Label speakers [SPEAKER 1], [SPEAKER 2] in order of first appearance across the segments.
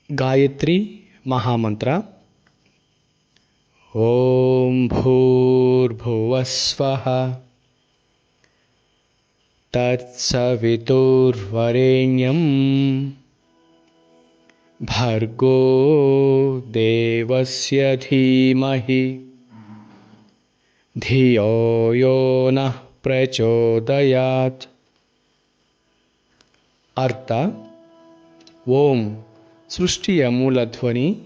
[SPEAKER 1] ಗಾಯತ್ರಿ ಮಹಾಮಂತ್ರ. ಓಂ ಭೂರ್ಭುವಸ್ವಃ ತತ್ಸವಿತುರ್ವರೆಣ್ಯಂ ಭರ್ಗೋ ದೇವಸ್ಯ ಧೀಮಹಿ ಧಿಯೋ ಯೋ ನಃ ಪ್ರಚೋದಯಾತ್. ಅರ್ಥ: ಓಂ ಸೃಷ್ಟಿಯ ಮೂಲಧ್ವನಿ,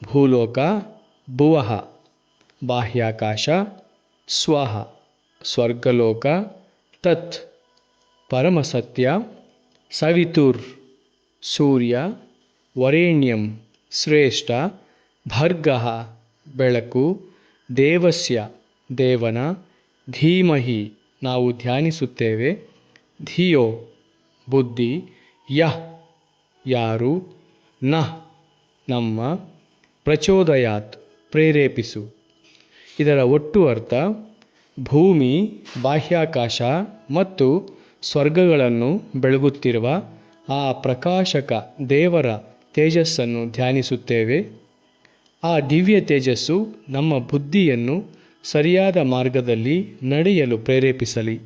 [SPEAKER 1] ಭೂಲೋಕ, ಭುವಃ ಬಾಹ್ಯಾಕಾಶ, ಸ್ವಃ ಸ್ವರ್ಗಲೋಕ, ತತ್ ಪರಮಸತ್ಯ, ಸವಿತುರ್ ಸೂರ್ಯ, ವರೇಣ್ಯಂ ಶ್ರೇಷ್ಠ, ಭರ್ಗಃ ಬೆಳಕು, ದೇವಸ್ಯ ದೇವನ, ಧೀಮಹಿ ನಾವು ಧ್ಯಾನಿಸುತ್ತೇವೆ, ಧಿಯೋ ಬುದ್ಧಿ, ಯಃ ಯಾರು, ನಃ ನಮ್ಮ, ಪ್ರಚೋದಯಾತ್ ಪ್ರೇರೇಪಿಸು. ಇದರ ಒಟ್ಟು ಅರ್ಥ: ಭೂಮಿ, ಬಾಹ್ಯಾಕಾಶ ಮತ್ತು ಸ್ವರ್ಗಗಳನ್ನು ಬೆಳಗುತ್ತಿರುವ ಆ ಪ್ರಕಾಶಕ ದೇವರ ತೇಜಸ್ಸನ್ನು ಧ್ಯಾನಿಸುತ್ತೇವೆ. ಆ ದಿವ್ಯ ತೇಜಸ್ಸು ನಮ್ಮ ಬುದ್ಧಿಯನ್ನು ಸರಿಯಾದ ಮಾರ್ಗದಲ್ಲಿ ನಡೆಯಲು ಪ್ರೇರೇಪಿಸಲಿ.